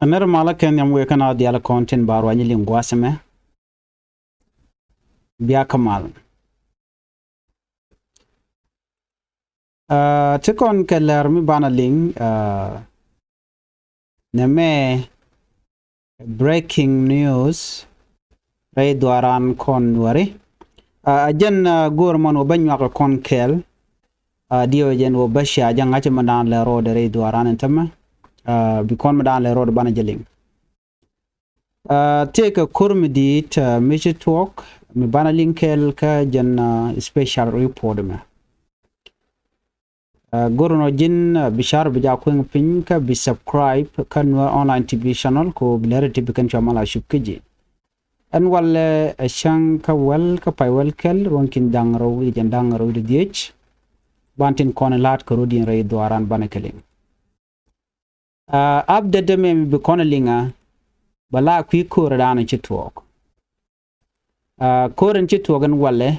Aner mala ken yam we kana diala content baro anyi lingwa seme biya kamal. Tikon keller mi bana ling neme breaking news ray dwaran kon wari ajen gorman obanyo ka kon kel dio jen obasha janga che madan le road ray dwaran entama bikon madan le road bana jeling take a kurmidit michi talk mi bana linkel ka jen special report me gorono jin bishar bija kweng pin ka bi subscribe ka Nuer online tv channel ko bilere tv kan chamala shukiji an walle shang ka wel ka pay wel kel ronkin dangro wi jen dangro di diech bantin kon lat ko rodin ray dwaran banakeling update me bi kon linga bala kwi ko radana ci talk koren ci talk an walle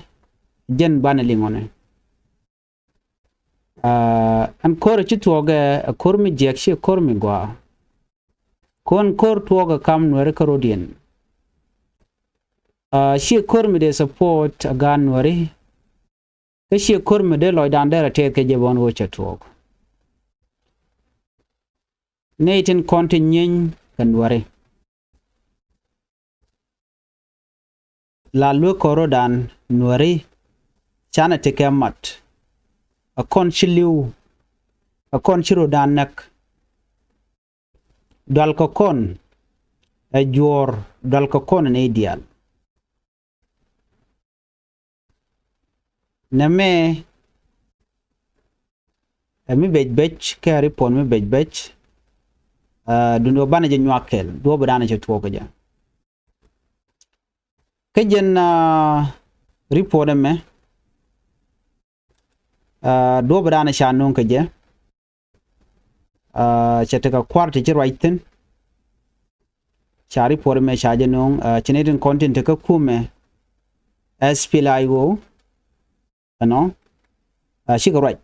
jen banalingone an kor ci tuoga kor mi jekshi kor mi gwa kon kor tuoga kam Nuer karodien shi kor mi de support gan Nuer ke shi kor mi de loy dan dere te ke jebon wo cha tuog neitin kontinyen kan Nuer la lu korodan Nuer chana te kemat akon chiliu akon chiro danak dal ko kon ajor dal ko kon ne ideal name mi bej ka report mi bej dundo bana je nyakel do badana je tuoga ja kejen report me do badana shanon kaje chetaka kwarte ci writing chari por me shaje non chineden content ka kuumɛ SPLA IO no she go right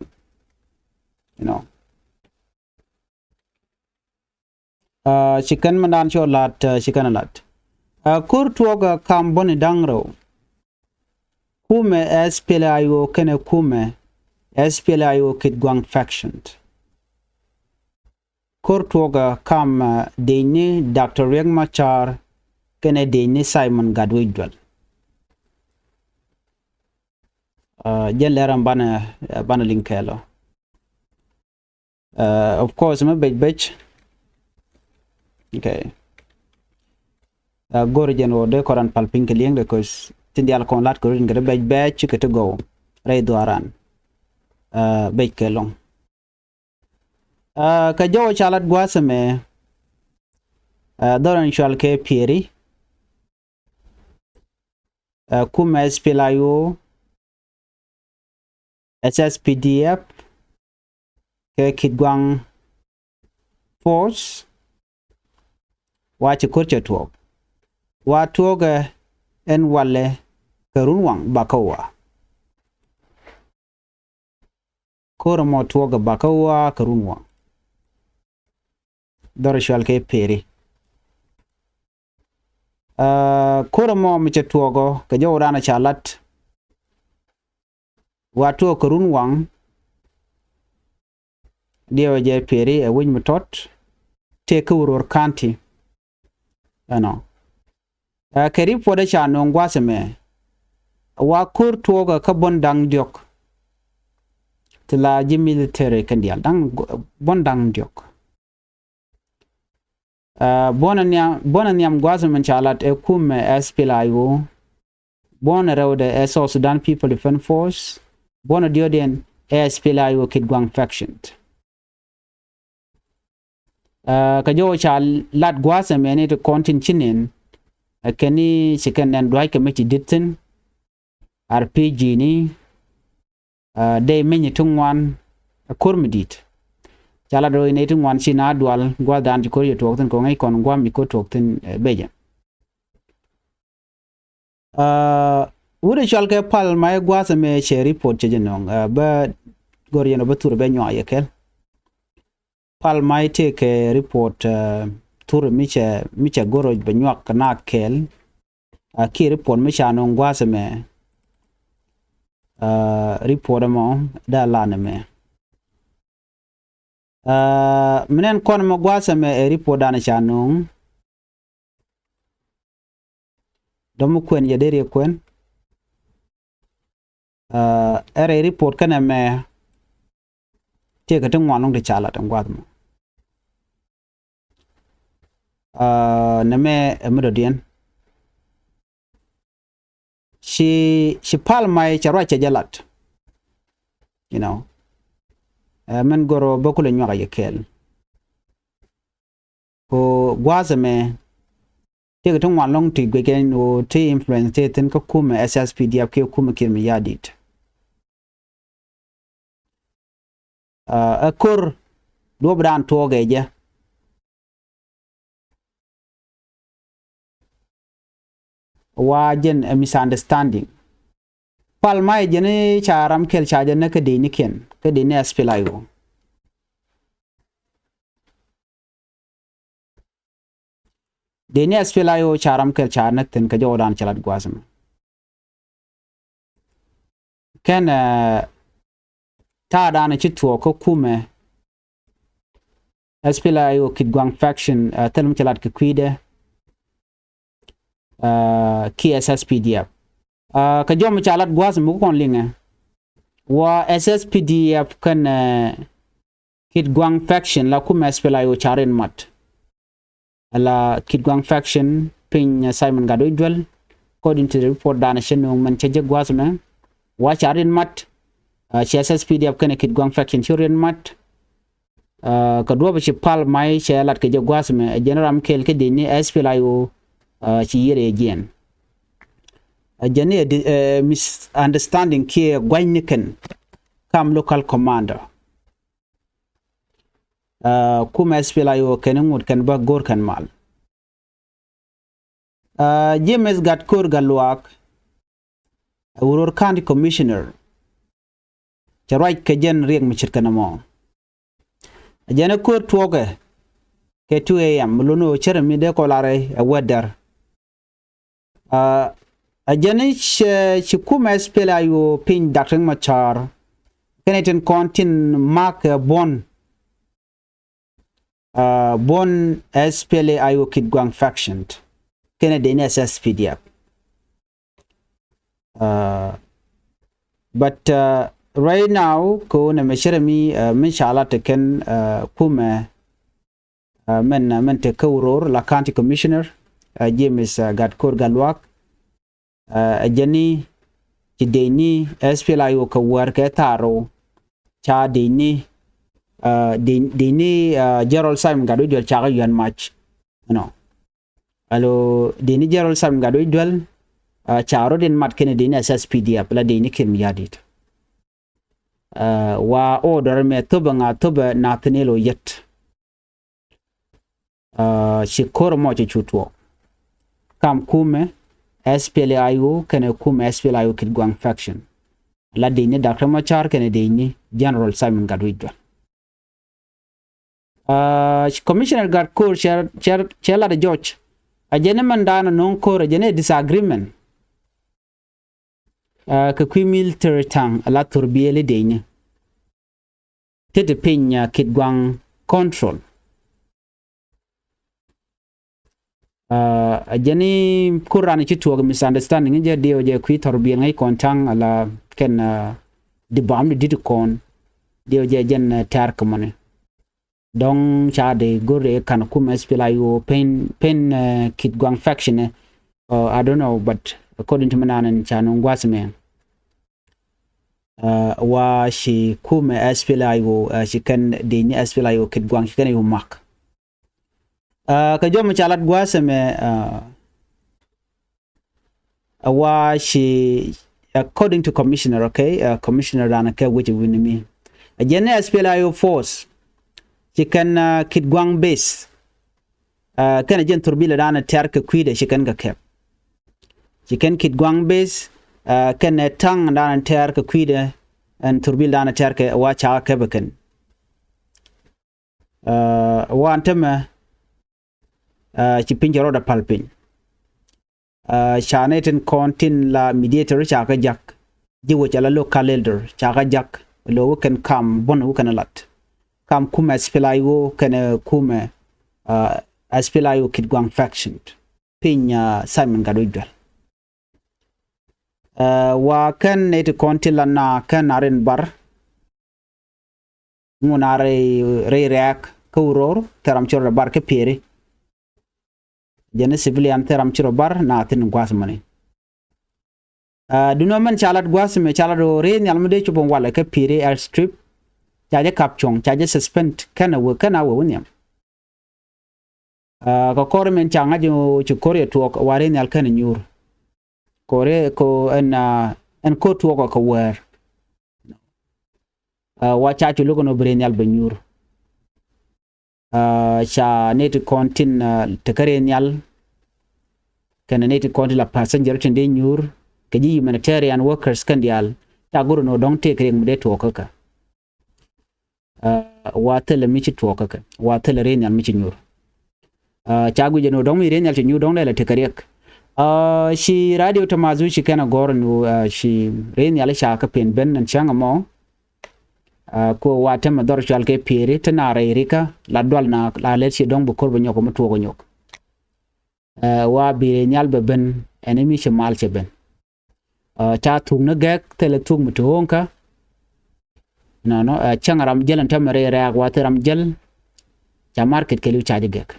chicken mandan cho lat chicken lat kur tuoga kam boni dangro kuumɛ SPLA IO kene kuumɛ SPLA IO kitgwang faction. Kortoga kam deni Dr. Riek Machar kene deni Simon Gadwidwal. Jeleran bana linkelo. Of course, my bej. Okay. Gorigen ode koran palpink lieng because tindi alkon lat korin gre bej kete go. Ray duaran. Bekelong ka jawo chalat gwasame doran shal ke pieri kuumɛ SPLA IO SSPDF ke kitgwang force wache kurche tuog wa tuoga en wale karunwang bakawa kora mo tuoga bakawa karunwa dorashal ke peri kora mo miche tuogo ka jo rana chalat watu karunwang dio je peri e win mutot take uror kanti keri poda cha no ngwaseme wa kur tuoga ka bondang diok tila ji military kandial dang bondang diok bonanyam gwazman chalat e kuumɛ SPLA IO bona rewde South Sudan People Defense Force bona dioden SPLA IO kitgwang faction ka jo cha lat gwazman ne to kontin chinen keni chicken dwai committee ditin RPG ni day menye tungwan kurmidit chala do ne tungwan china dual gwa dan ko yo tokten ko ngai kon gwa mi ko tokten beja wure chal ke pal mai gwa se me che report che non ba gorieno batur be nyo yekel pal mai te ke report tur miche goroj banyak na kel ki report micha non gwaseme report mo da laneme menen kon mo gwaseme report dana chanong domu kwen yadere kwen ere report kana me te ka tong wanong de chala tong gwad mo na me emodien she pal mai charwa cha jalat you know men goro bokule nyoga yekel ko gwazame te ka tong wanong ti gwegen o te influence te ten ko kuumɛ SSPDF ke kuumɛ kirmi yadit akur dobran togeje wajen a misunderstanding palmai jene charam kel chaje na kede ni ken kede ne SPLA IO de ne SPLA IO charam kel charnak ten ka jodan chalat gwasam ken ta dana chitwo ko kuumɛ SPLA IO kitgwang faction telum chalat ke kwide ki SSPDF ka jom chalat gwasam ko kon linga wa SSPDF kan kitgwang faction la kuumɛ SPLA IO charin mat la kitgwang faction pin Simon Gado Idwal according to the report dana shenung man cheje gwasam wa charin mat SSPDF kan kitgwang faction charin mat ka duwa shi pal mai chalat ke gwasam general kel ke dini SPLA IO ci yere again jane misunderstanding ke gwaniken kam local commander kuumɛ SPLA IO kenungud kan ba gor kan mal James gat kor galwak urur county commissioner charait ke jen riek michir kanamo jane kor tuoge ke 2 am luno cheremi de kolare weather ajane shi kuumɛ SPLA IO pin dakring machar keneten kontin mark bon SPLA IO kitgwang faction kene de SSPDF but right now ko na mesheremi min shala teken kuumɛ men te kawror la county commissioner James Gatkor Galwak ajani ci deni SPLA IO ka war ke taro cha deni Gerald Simon Gado Idwal cha yan match no alo deni Gerald Simon Gado Idwal cha ro den mat kene deni SSPDF la deni kin yadit wa order me toba Nathaniel yet shi kor mo ci chutwo kam kuumɛ SPLA IO kene kuumɛ SPLA IO kitgwang faction la deni Dr. Machar kene deni General Simon Gado Idwal commissioner gat kor chela de George ajene mandana non kor ajene disagreement ka kwi military tang la turbiele deni tete penya kitgwang control ajani kurani chituwa misunderstanding je dio je kwi torbiel ngai kontang ala ken dibam di kon dio je jen tar kamane dong chade gore kan kuumɛ SPLA IO pen kitgwang faction I don't know but according to manan chanon gwasme wa shi kuumɛ SPLA IO shi kan deni SPLA IO kitgwang shi kan yu mak ka jom chalat gwasme wa shi according to commissioner okay commissioner dana ke which winimi ajene SPLA IO force chicken kitgwang base kana jen turbila dana terka kwide chicken ga kep chicken kitgwang base kana tang dana terka kwide and turbil dana terka wa cha kebaken wa antama ci pinjaro da palpin shanetin kontin la mediator chaka jak jiwo chala local elder chaka jak lo kan kam bon wu kan lat kam kuumɛ SPLA IO kan kuumɛ SPLA IO kitgwang faction pinya Simon Gadojal wa kan net kontin la na kan aren bar ngunare reak kawror teram choro bar ke pere jene civilian teram choro bar na tin gwasmane duno man chalat gwasme chalado re nyalmde chupon wala ke pere airstrip chaje kapchong chaje suspend kana wo nyam ko kor men changa jo chukore tuok ware nyal kan nyur kore ko en ko tuok ko wer wa chachu lugo no bre nyal benyur cha net kontin tekare nyal kana net kontin la passenger tende nyur kaji humanitarian workers kandial ta guru no don take ring de to kaka wa tele mi ci to kaka wa tele re nyal mi ci nyur cha guje no don mi re nyal ci nyur don la tekare shi radio tamazu shi kana gor no shi re nyal sha ka pen ben nan changa mo ko wata mador chal ke pere tana rika la dol na la le ci don bu korbo nyoko muto go nyok wa bi nyal be ben enemy ci mal ci ben cha tung na gek tele tung muto honka no changaram jelan tamare reak wa teram jel cha market ke lu chaji gek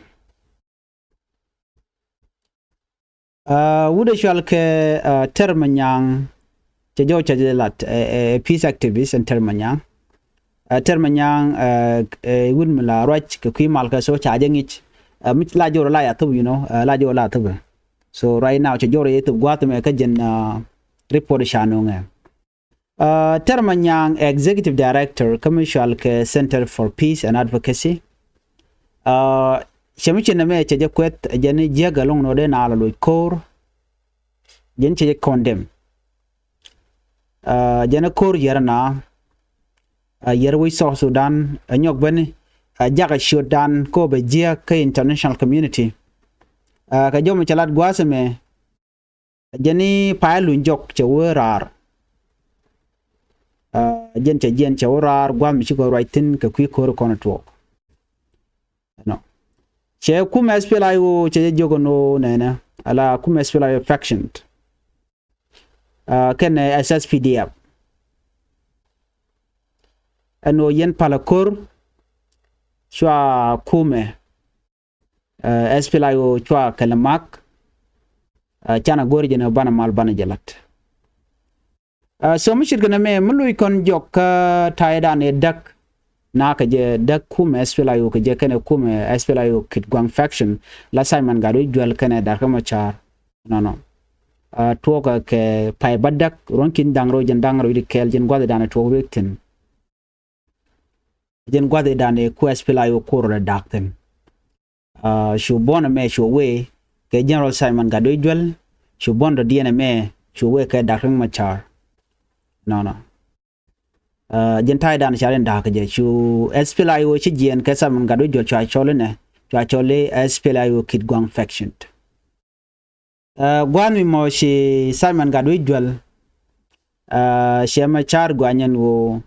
wude chal ke termanyang ci jow cha lat peace activist and termanyang termanyang wun mala roch ke kui mal ka so chaje ngich mit la joro la ya tu la joro la tu so right now che joro yetu gwatu me ka jen report shano nga termanyang executive director commercial ke center for peace and advocacy shemiche na me che je kwet jeni je galong no de na lo kor jen che condemn jena kor yerna yerwi South Sudan nyok bani jaga Sudan ko be jia ka international community ka jomo chalat gwaseme jeni pailu njok che werar jen che werar gwam chi ko writing ka kwi ko kono to no che kuumɛ SPLA IO che jogo no nena ala kuumɛ SPLA IO faction ken SSPDF ano yen palakor chwa kuumɛ SPLA IO chwa kalamak chana gori jena bana mal bana jalat so mishir gana me mului kon jok taida ne dak na ka je dak kuumɛ SPLA IO ka je kene kuumɛ SPLA IO kitgwang faction la Simon Gadojal kene dar kama char no toka ke pai badak ronkin dangro di kel jen gwada dana to wektin jen gwada dane ku SPLA IO koro da dakten shu bona me shu we ke General Simon Gadojal shu bonda diene me shu we ke dakring machar no jen tai dan charen dak je shu SPLA IO chi jen ke Simon Gadojal chwa chole SPLA IO kitgwang faction gwanu mo shi Simon Gadojal shema char gwanyen wo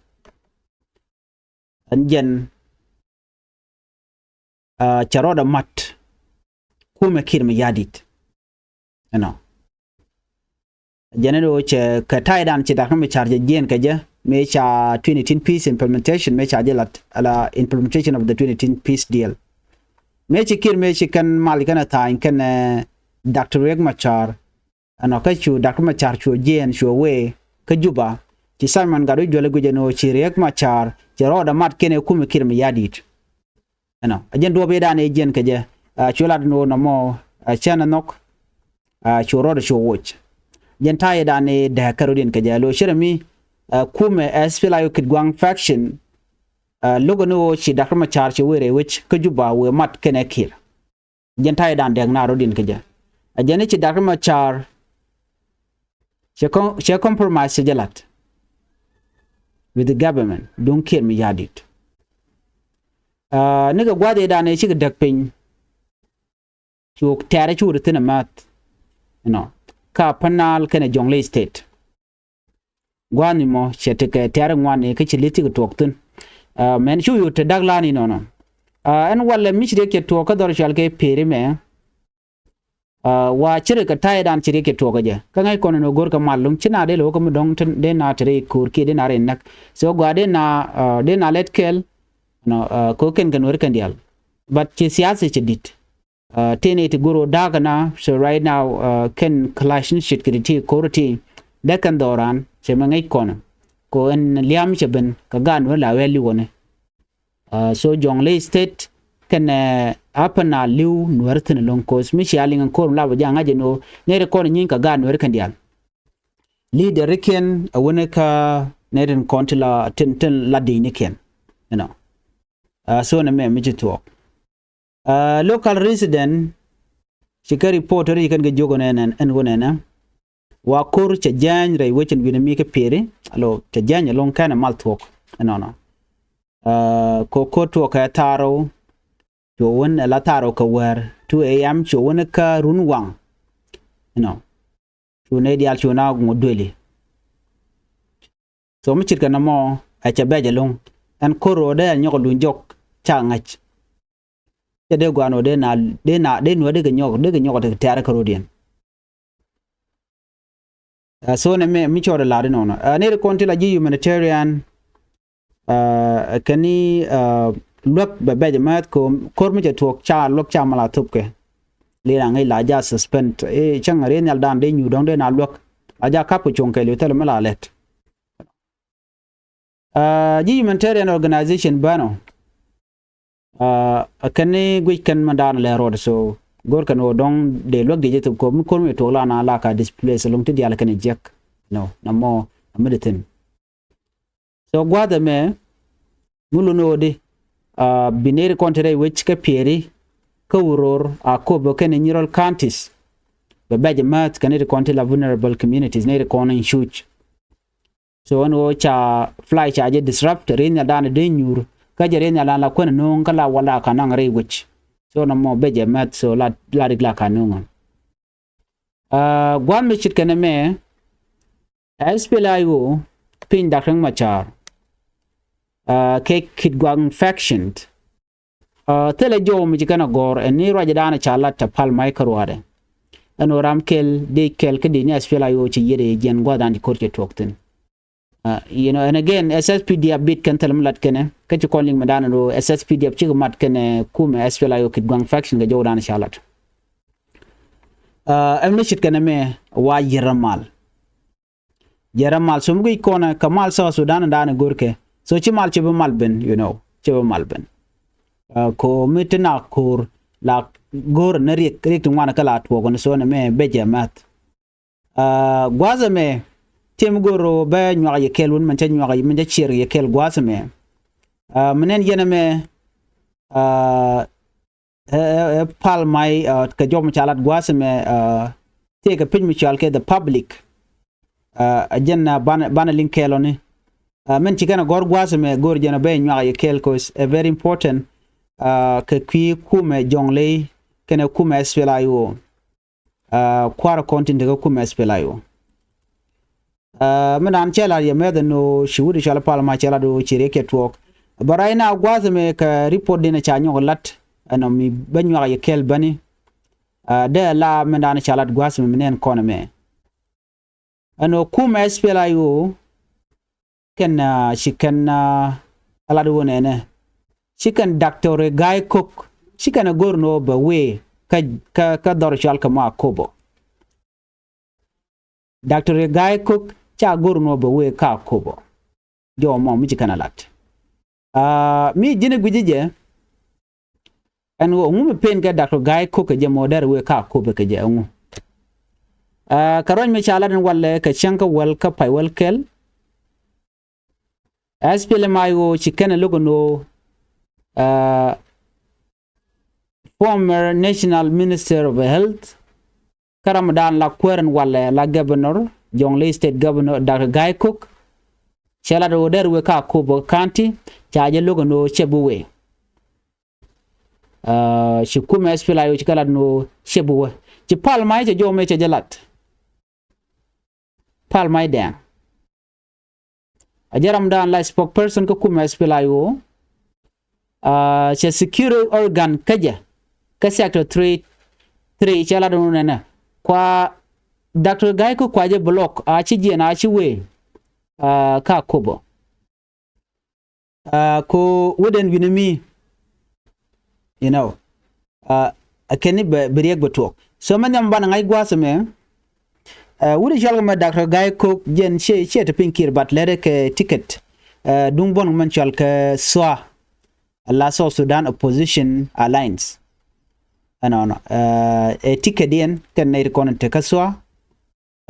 anjen charoda mat kuumɛ kirme yadit jenero che ka taidan che da kame charge jen kaje me cha 2010 peace implementation me cha jelat ala implementation of the 2010 peace deal me che kirme che kan malikana ta kan Dr. Riek Machar ano ka chu Dr. Machar chu jen chu we ka juba ci Simon Gadojal gujeno ci Riek Machar ci roda mat kene kuumɛ kirme yadit ajen do be dane jen kaje chulad no mo chana nok churo da watch jen taye dane da karodin kaje lo shirmi kuumɛ SPLA IO kitgwang faction logo no chi Dr. Machar chi were which kajuba we mat kene kir jen taye dan de na rodin kaje ajene chi Dr. Machar che compromise jalat with the government don't care me yadit niga gwade dane chi dak pin chuk tere chu tin mat ka panal kene Jonglei state gwani mo chete ke tere ngwani ke chiliti ke toktun men chu yu te daglani no en wala michre ke to ka dor chal ke pere me wa chire ka tai dan chire ke to ga je ka ngai kono no gor ka malum china de lo ko mudong ten de na tere kur ki de na ren nak so gwa de na let kel ko ken kan wer kan dial but chi siyasa chi dit tene te guru dagana so right now ken clashing shit kriti korti de kan doran che mangai kono ko en liam cheben ka gan wala weli wone so Jonglei state ken apana liu nuertin long cause mi shaling ko la janga jeno ne re kono nyin ka gan wer kan dial leader ken awone ka neren kontila ten la dini ken so na me mi to local resident shika report ri kan ga jogo nen en wonena wa kur cha jan rai wechen bina mi ke pere alo cha jan long kana mal tok ko to ka taro jo won la taro ka wer 2 am jo won ka runwang to ne dial cho na ngodweli so mi chit kana mo a cha beje long en koro de nyoko lu jok cha ngach de gwano de no de nyok de tare karodien so ne me mi chore la de no ne re konti la ji humanitarian kani lok be mat ko kor mi tok cha lok cha mala tup ke le la ngai la ja suspend chang re nyal dan de nyu dong de na lok aja kap chong ke le tel mala let ji humanitarian organization bano kani gwi kan mandan le road so gor kan o dong de lok de jetu ko mi to la na la ka display so long ti dial kan jek na mo ameditin so gwada me mulu no de bineri kontere which ka pieri ka uror a ko bo kan neural counties be beje mat kan re konti la vulnerable communities ne re konin shuch so ono cha fly cha je disrupt re nya dan de nyur ka jere nya la ko no kala wala kanang re which so no mo beje mat so la rigla kanunga gwan me chit kana me SPLA IO pin dakrang machar ke kitgwang faction tele jo mi kana gor en ni raja dana chala ta pal microade ano ram kel de kel ke ni SPLA IO chi yede gen gwadan di korke tokten and again SSPD bit kan telam lat kene ka ci calling madana do SSPD ci mat kene kuumɛ SPLA IO kitgwang faction ga jowdana shalat amni shit kana me wa yaramal so mgi kona kamal sa Sudan dana gorke so ci mal ci be malben ci be malben ko mitna kur la gor na rek tu wana kala to ko so na me beje mat gwaza me tem goro ba nywa ye kelun man tan nywa ye cher ye kel gwaza me menen yena me pal mai ka jom chalat gwaza me take a pin mi chal ke the public ajenna bana link keloni men chikana gor gwaza me gor jena be nywa ye kel ko is very important ka kwi kuumɛ Jonglei kene kuumɛ SPLA IO kwara content ga kuumɛ SPLA IO men an chela ye me no shiwudi shala palma chela do chire ke tok baraina gwaza me ka report dina cha nyogo lat ano mi banywa ye kel bani de la men an chala gwaza me nen kona me ano kuumɛ SPLA IO ken shikan ala do ne chicken Dr. Guy Cook chicken gorno ba we ka dor chal ka ma kobo Dr. Guy Cook cha gorno ba we ka kobo jo mo mi chicken lat mi jine gujije an wo ngum pen ka Dr. Guy Cook je mo dar we ka kobo ke je ngu karon mi chala den walle ka chanka wal ka pai wal kel SPLA IO chicken logono former National Minister of Health Karamadan la kweren wala la Governor Jonglei State Governor Dr. Guy Cook chala do der we ka Kobo County chaje logo no chebuwe shi kuumɛ SPLA IO chikala no shebuwe chi pal mai che jo me che jalat pal mai dang ajaram dan la spokesperson ko kuumɛ SPLA IO che security organ kaja ka sector 3 chala no nana kwa Dr. Gai ko kwaje block a chi je na chi we ka kobo ko wooden winimi you know akeni beriek betok so man yam ban ngai gwasame wudi jalga ma Dr. Gai ko jen che te pinkir bat lere ke ticket dung bon man chal ke swa la South Sudan Opposition Alliance no e ticket yen ken ne kon te kaswa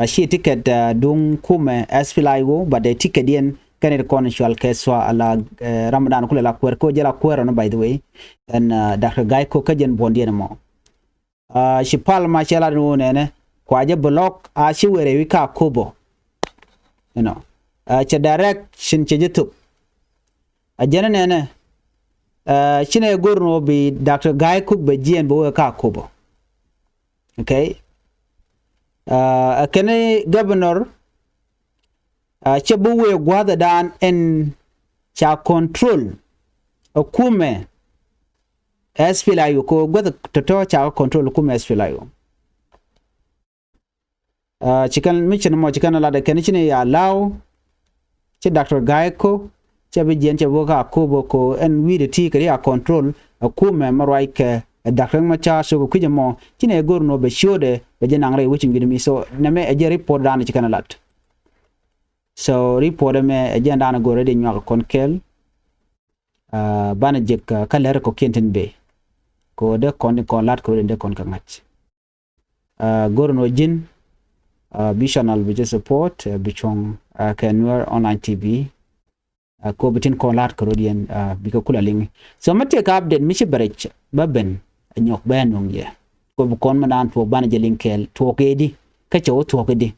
shi ticket dung kuumɛ SPLA IO but the ticket yen ken ne kon chal ke swa ala Ramadan kula la kwer ko jela kwer no by the way and Dr. Gai ko kajen bondi mo shi palma chala no ne kwaje block a shi were wi ka kobo you know cha direct shin che jitu a jena ne shine gorno bi Dr. Gai Cook be jien bo ka kobo okay kene governor che bo we gwada dan en cha control kuumɛ SPLA IO ko gwada toto cha control kuumɛ SPLA IO chikan mission mo chikan la da kene chine ya law che Dr. Gai ko che be jien che bo ka kobo ko en wi de ti ya control kuumɛ marwai ke Dr. Macha so ko kujamo chine gorno be shode be jenangre wucin gidimi so neme e report dan chikan lat so report me agenda na gore de nyaka konkel bana jek kalere ko kenten be ko de kon lat ko de kon kangat gorno jin bisanal be support bichong ke Nuer online TV ko bitin kon lat ko dien biko kula ling so mate ka update mi barech baben nyok banong ye ko kon manan to bana jelinkel to kedi ka cho to kedi